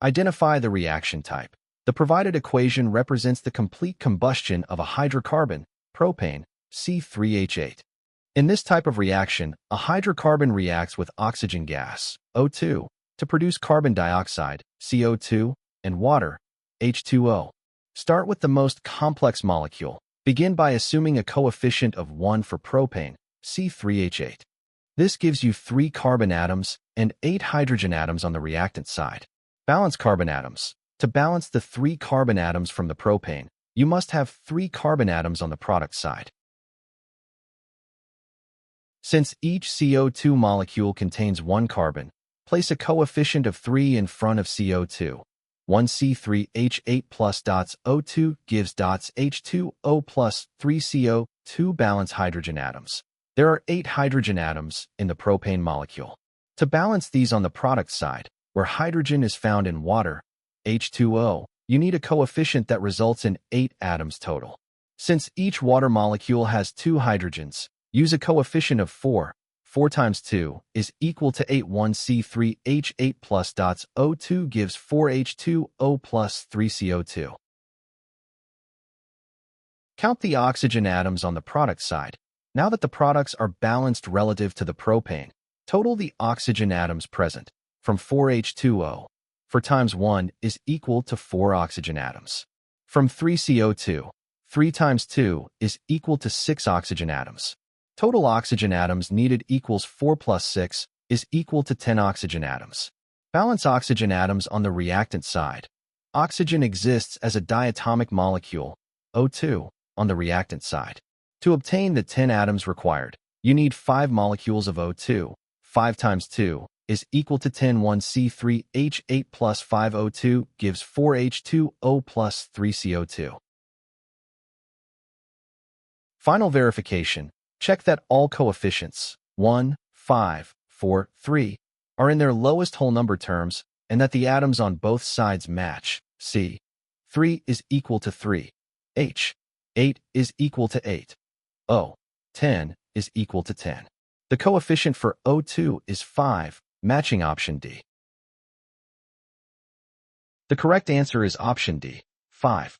Identify the reaction type. The provided equation represents the complete combustion of a hydrocarbon, propane, C3H8. In this type of reaction, a hydrocarbon reacts with oxygen gas, O2, to produce carbon dioxide, CO2, and water, H2O. Start with the most complex molecule. Begin by assuming a coefficient of 1 for propane, C3H8. This gives you 3 carbon atoms and 8 hydrogen atoms on the reactant side. Balance carbon atoms. To balance the 3 carbon atoms from the propane, you must have 3 carbon atoms on the product side. Since each CO2 molecule contains 1 carbon, place a coefficient of 3 in front of CO2. 1 C3H8 plus dots O2 gives dots H2O plus 3 CO2 balance hydrogen atoms. There are 8 hydrogen atoms in the propane molecule. To balance these on the product side, where hydrogen is found in water, H2O, you need a coefficient that results in 8 atoms total. Since each water molecule has 2 hydrogens, use a coefficient of 4. 4 times 2 is equal to 8. 1 C3H8 plus dots O2 gives 4 H2O plus 3 CO2. Count the oxygen atoms on the product side. Now that the products are balanced relative to the propane, total the oxygen atoms present from 4 H2O. 4 times 1 is equal to 4 oxygen atoms. From 3 CO2, 3 times 2 is equal to 6 oxygen atoms. Total oxygen atoms needed equals 4 plus 6 is equal to 10 oxygen atoms. Balance oxygen atoms on the reactant side. Oxygen exists as a diatomic molecule, O2, on the reactant side. To obtain the 10 atoms required, you need 5 molecules of O2. 5 times 2 is equal to 10. 1 C3H8 plus 5 O2 gives 4 H2O plus 3 CO2. Final verification. Check that all coefficients, 1, 5, 4, 3, are in their lowest whole number terms and that the atoms on both sides match. C. 3 is equal to 3. H. 8 is equal to 8. O. 10 is equal to 10. The coefficient for O2 is 5, matching option D. The correct answer is option D, 5.